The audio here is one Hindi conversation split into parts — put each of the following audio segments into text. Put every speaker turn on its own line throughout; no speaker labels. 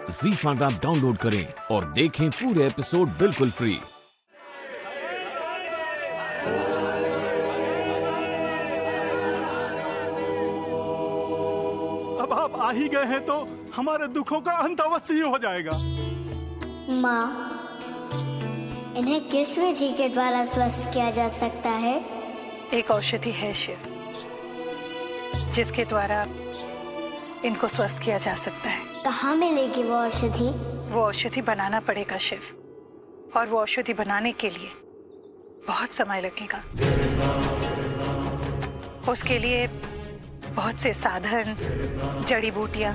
ZEE5 ऐप डाउनलोड करें और देखें पूरे एपिसोड बिल्कुल फ्री।
अब आप आ ही गए हैं तो हमारे दुखों का अंत अवश्य ही हो जाएगा।
माँ, इन्हें किस विधि के द्वारा स्वस्थ किया जा सकता है?
एक औषधि है शिव, जिसके द्वारा इनको स्वस्थ किया जा सकता है।
कहाँ मिलेगी वो औषधि?
वो औषधि बनाना पड़ेगा शिव, और वो औषधि बनाने के लिए बहुत समय लगेगा। उसके लिए बहुत से साधन, जड़ी बूटियां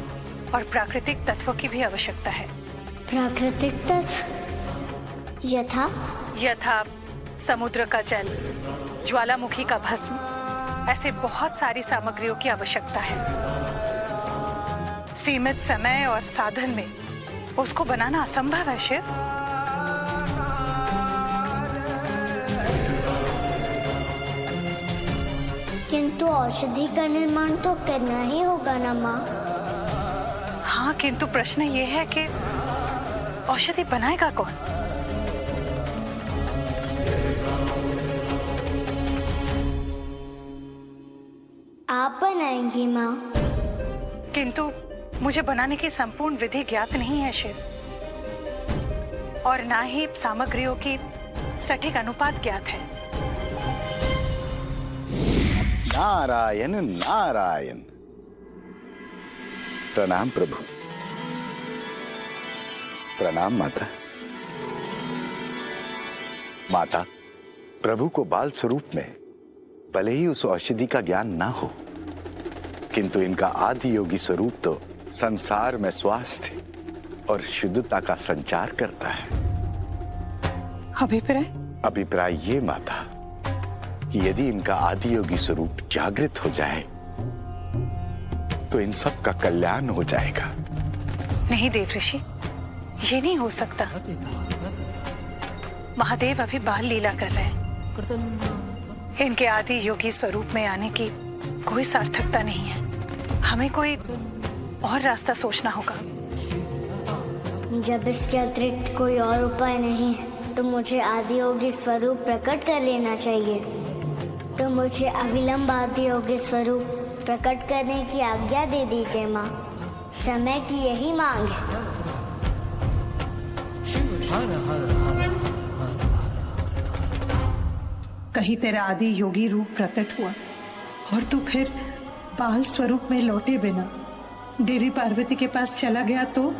और प्राकृतिक तत्वों की भी आवश्यकता है।
प्राकृतिक तत्व यथा
समुद्र का जल, ज्वालामुखी का भस्म, ऐसे बहुत सारी सामग्रियों की आवश्यकता है। सीमित समय और साधन में उसको बनाना असंभव है शिव।
किंतु औषधि का निर्माण तो करना ही होगा ना माँ?
हाँ, किंतु प्रश्न ये है कि औषधि बनाएगा कौन?
आप बनाएंगी माँ?
किंतु मुझे बनाने की संपूर्ण विधि ज्ञात नहीं है शिव, और ना ही सामग्रियों की सटीक अनुपात ज्ञात है।
नारायण नारायण। प्रणाम प्रभु। प्रणाम माता। माता, प्रभु को बाल स्वरूप में भले ही उस औषधि का ज्ञान ना हो, किंतु इनका आदि योगी स्वरूप तो संसार में स्वास्थ्य और शुद्धता का संचार करता है। अभिप्राय ये माता कि यदि इनका आदि योगी स्वरूप जागृत हो जाए तो इन सब का कल्याण हो जाएगा।
नहीं देव ऋषि, ये नहीं हो सकता। महादेव अभी बाल लीला कर रहे हैं। इनके आदि योगी स्वरूप में आने की कोई सार्थकता नहीं है। हमें कोई और रास्ता सोचना होगा।
जब इसके अतिरिक्त कोई और उपाय नहीं तो मुझे आदि योगी स्वरूप प्रकट कर लेना चाहिए। तो मुझे अविलंब आदि योगी स्वरूप प्रकट करने की आज्ञा दे दीजिए माँ। समय की यही मांग है।
कहीं तेरा आदि योगी रूप प्रकट हुआ और तू फिर बाल स्वरूप में लौटे बिना देवी पार्वती के पास चला गया तो?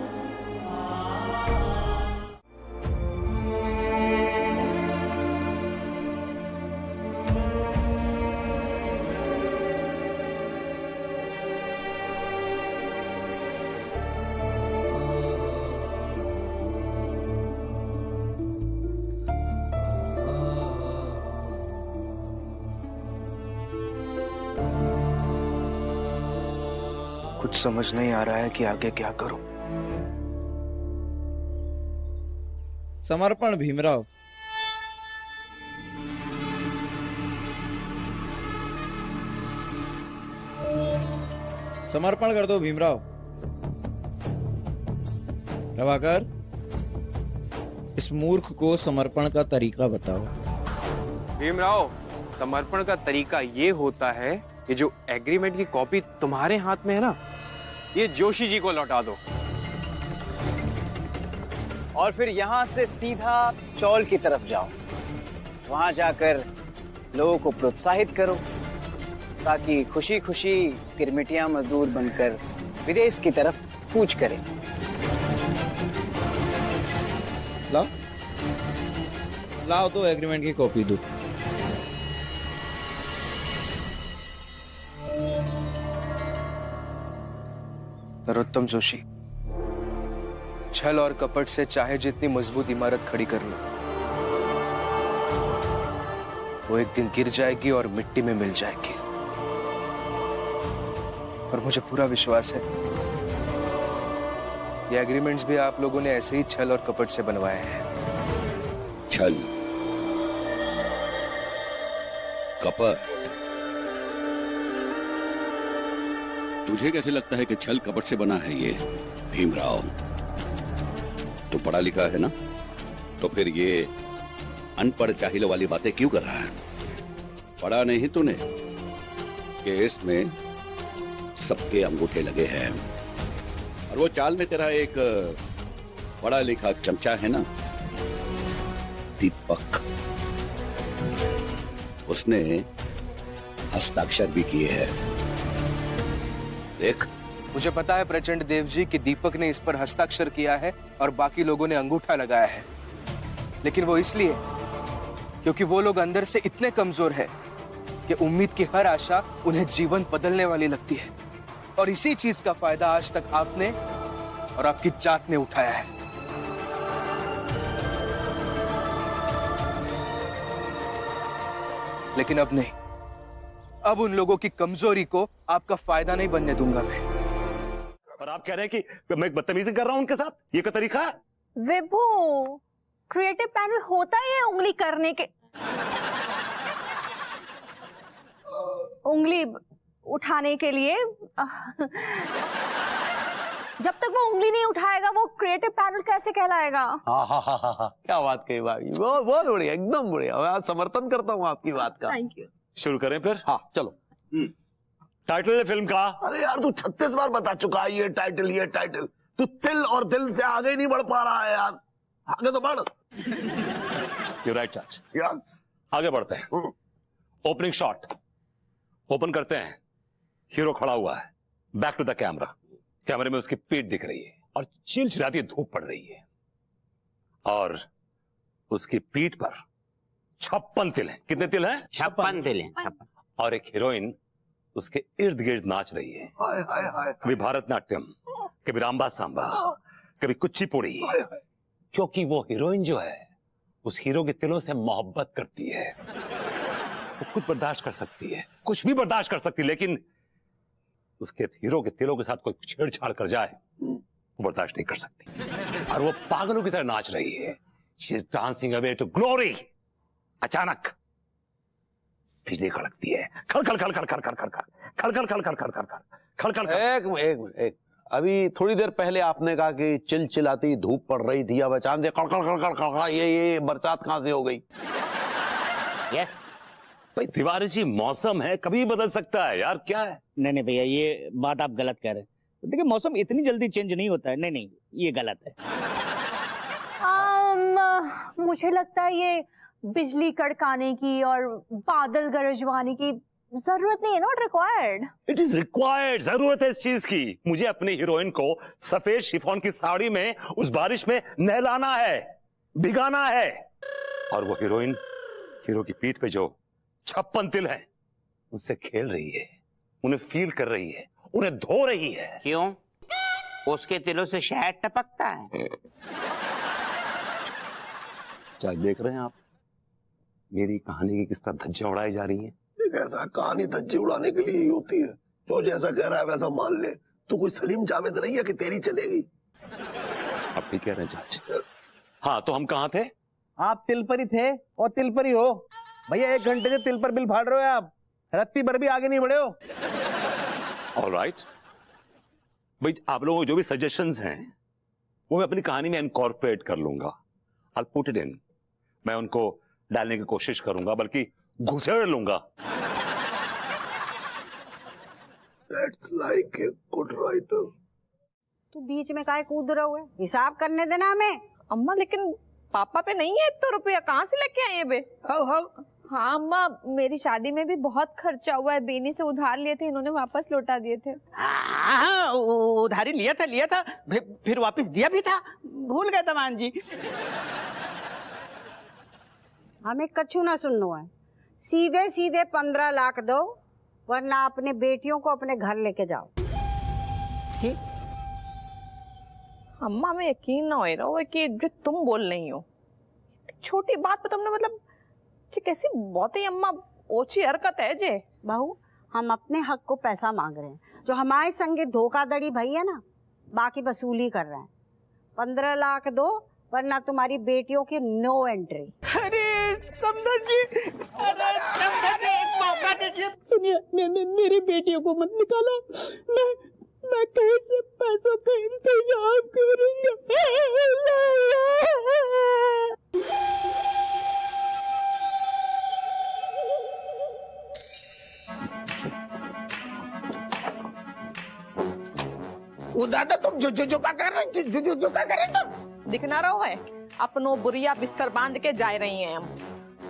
कुछ समझ नहीं आ रहा है कि आगे क्या करूं।
समर्पण भीमराव। समर्पण कर दो भीमराव। प्रभाकर, इस मूर्ख को समर्पण का तरीका बताओ।
भीमराव, समर्पण का तरीका ये होता है कि जो एग्रीमेंट की कॉपी तुम्हारे हाथ में है ना, ये जोशी जी को लौटा दो।
और फिर यहाँ से सीधा चौल की तरफ जाओ। वहां जाकर लोगों को प्रोत्साहित करो ताकि खुशी खुशी गिरमिटिया मजदूर बनकर विदेश की तरफ कूच करें।
लाओ तो एग्रीमेंट की कॉपी दो।
नरोत्तम जोशी, छल और कपट से चाहे जितनी मजबूत इमारत खड़ी कर लो, वो एक दिन गिर जाएगी और मिट्टी में मिल जाएगी। और मुझे पूरा विश्वास है ये एग्रीमेंट्स भी आप लोगों ने ऐसे ही छल और कपट से बनवाए हैं।
छल कपट?
तुझे कैसे लगता है कि छल कपट से बना है ये भीमराव? तू पढ़ा लिखा है ना, तो फिर ये अनपढ़ जाहिल वाली बातें क्यों कर रहा है? पढ़ा नहीं तूने कि इसमें सबके अंगूठे लगे हैं, और वो चाल में तेरा एक पढ़ा लिखा चमचा है ना, दीपक, उसने हस्ताक्षर भी किए हैं। देख,
मुझे पता है प्रचंड देव जी कि दीपक ने इस पर हस्ताक्षर किया है और बाकी लोगों ने अंगूठा लगाया है, लेकिन वो इसलिए क्योंकि वो लोग अंदर से इतने कमजोर हैं कि उम्मीद की हर आशा उन्हें जीवन बदलने वाली लगती है, और इसी चीज का फायदा आज तक आपने और आपकी जात ने उठाया है। लेकिन अब नहीं, अब उन लोगों की कमजोरी को आपका फायदा नहीं बनने दूंगा मैं।
और आप कह रहे हैं कि मैं बदतमीजी कर रहा हूं उनके साथ? ये क्या तरीका है?
विभू, क्रिएटिव पैनल होता ही है उंगली करने के, उंगली उठाने के लिए। जब तक वो उंगली नहीं उठाएगा वो क्रिएटिव पैनल कैसे कहलाएगा?
हाँ, क्या बात कही भाभी, बहुत बढ़िया, एकदम बढ़िया। मैं समर्थन करता हूँ आपकी बात का।
Thank you.
शुरू करें फिर?
हाँ चलो।
टाइटल है फिल्म का?
अरे यार, तू 36 बार बता चुका है ये टाइटल, ये टाइटल। तू तिल और दिल से आगे नहीं बढ़ पा रहा है यार, आगे तो बढ़।
You're right, Judge.
यस,
आगे बढ़ते हैं। ओपनिंग शॉट ओपन करते हैं। हीरो खड़ा हुआ है, बैक टू द कैमरा। कैमरे में उसकी पीठ दिख रही है और चिलचिलाती धूप पड़ रही है, और उसकी पीठ पर 56 तिल हैं। कितने तिल हैं?
56 तिल हैं, 56।
और एक हीरोइन उसके इर्द गिर्द नाच रही है।
हाय हाय हाय।
कभी भारतनाट्यम, कभी रामबा सांबा, कभी कुचिपुड़ी, क्योंकि वो हीरोइन जो है उस हीरो के तिलों से मोहब्बत करती है। वो कुछ बर्दाश्त कर सकती है, कुछ भी बर्दाश्त कर सकती है, लेकिन उसके हीरो के तिलों के साथ कोई छेड़छाड़ कर जाए वो बर्दाश्त नहीं कर सकती, और वो पागलों की तरह नाच रही है। She is dancing away to glory. अचानक बिजली कड़कती है, खड़ खड़ खड़ खड़ खड़ खड़ खड़ खड़ खड़ खड़ खड़ खड़ खड़ खड़ खड़।
एक मिनट, अभी थोड़ी देर पहले आपने कहा कि चिलचिलाती धूप पड़ रही थी, अब अचानक से कड़कड़ कड़कड़ कड़कड़, ये बरसात कहां से हो गई?
यस
भाई तिवारी जी, मौसम है, कभी बदल सकता है यार, क्या है?
नहीं भैया, ये बात आप गलत कह रहे हैं। देखिए, मौसम इतनी जल्दी चेंज नहीं होता है। नहीं, ये गलत है।
मुझे लगता है ये बिजली कड़काने की और बादल गरजवाने की जरूरत नहीं है, not required.
It is required, जरूरत है इस चीज की। मुझे अपनी हीरोइन को सफेद शिफॉन की साड़ी में उस बारिश में नहलाना है, भिगाना है, और वो हीरोइन हीरो की पीठ पे जो 56 तिल हैं उनसे खेल रही है, उन्हें फील कर रही है, उन्हें धो रही है।
क्यों? उसके तिलों से शहद टपकता है।
क्या देख रहे हैं आप? मेरी कहानी की किस तरह धज्जियां उड़ाई जा रही है।
ऐसा कहानी धज्जी उड़ाने के लिए ही होती है। तो जैसा कह रहा है वैसा मान ले। तू कोई सलीम जावेद नहीं है कि तेरी चलेगी।
आप ठीक कह रहे हैं जज। हाँ, तो हम कहाँ थे?
आप तिल पर ही थे और तिल पर ही हो भैया। 1 घंटे से तिल पर बिल फाड़ रहे हो आप, रत्ती भर भी आगे नहीं बढ़े हो।
ऑलराइट भाई, आप लोगों को जो भी सजेशंस हैं वो मैं अपनी कहानी में इनकॉर्पोरेट कर लूंगा। I'll put it in. मैं उनको डालने की कोशिश करूंगा, बल्कि घुसेड़ लूंगा।
That's like a good writer.
तू बीच में काहे कूद रहा हुआ है? हिसाब करने देना हमें।
अम्मा, लेकिन पापा पे नहीं है इतना रुपया, कहाँ से लेके आए बे?
हाँ अम्मा, मेरी शादी में भी बहुत खर्चा हुआ है। बेनी से उधार लिए थे, इन्होंने वापस लौटा दिए थे।
हाँ, उधारी लिया था, फिर वापस दिया भी था। भूल गए तमान जी।
हमें कछु ना सुनना है। सीधे सीधे 15 लाख दो, वरना अपने बेटियों को अपने घर लेके जाओ।
अम्मा, में यकीन ना हो रहा हो कि जो तुम बोल रही हो, छोटी बात पे तुमने मतलब कैसी बहुत ही अम्मा ओछी हरकत है जे।
बहू, हम अपने हक को पैसा मांग रहे हैं। जो हमारे संगे धोखाधड़ी भई है ना, बाकी वसूली कर रहे हैं। 15 लाख दो, वरना तुम्हारी बेटियों की नो एंट्री।
अरे समदर जी, अरे समदर जी, एक मौका दीजिए। सुनिए, मेरी बेटियों को मत निकालो। मैं कैसे पैसों का इंतजाम करूंगा? जो क्या कर रहे जो क्या कर रहे तुम?
दिख ना रहा है अपनो बुरिया बिस्तर बांध के जा रही हैं हम।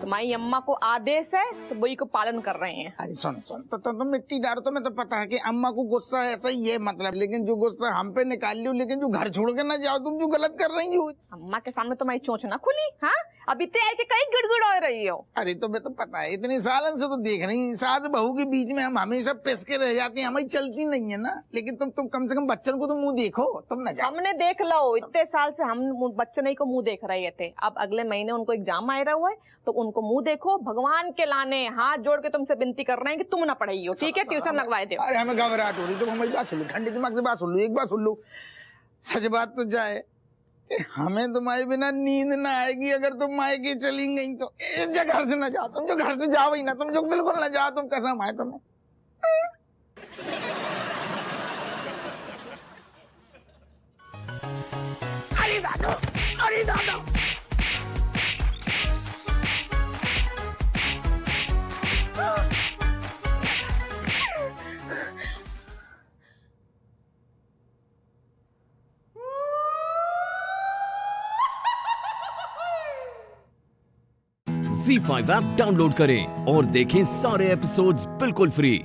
तुम्हारी अम्मा को आदेश है तो वही को पालन कर रहे हैं।
अरे सुन तो मिट्टी डालो तो मैं तो पता है कि अम्मा को गुस्सा है, ऐसा ही है मतलब, लेकिन जो गुस्सा हम पे निकाल लियो, लेकिन जो घर छोड़ के ना जाओ तुम, जो गलत कर रही हो।
अम्मा के सामने तुम्हारी चोंच ना खुली? हाँ अभी ते आके कहीं गिड़गिड़ हो रही हो।
अरे तो मैं तो पता है, इतने सालन से तो देख रही, सास बहू के बीच में हम हमेशा पिस के रह जाते हैं, हमारी चलती नहीं है ना। लेकिन तुम कम से कम बच्चन को तो मुंह देखो, तुम ना जाओ।
हमने देख लो, इतने साल से हम बच्चे नहीं को मुंह देख रहे थे। अब अगले महीने उनको एग्जाम आ रहा हुआ है तो उनको मुंह देखो। भगवान के लाने हाथ जोड़ के तुमसे विनती कर रहे हैं कि तुम ना पढ़ाई हो, ठीक है? ट्यूशन लगवाए दो।
अरे हमें घबराहट हो रही, तो हमारी बात सुन लो, ठंडे दिमाग से बात सुन लो, एक बात सुन लो। सच बात तो जाए, हमें तुम्हारे बिना नींद ना आएगी अगर तुम मायके चली गई तो। घर से ना जाओ तुम, जो घर से जाओ ही ना तुम, जो बिल्कुल ना जाओ तुम, कसम है तुम्हें। अरे दादा, अरे दादा।
ZEE5 ऐप डाउनलोड करें और देखें सारे एपिसोड्स बिल्कुल फ्री।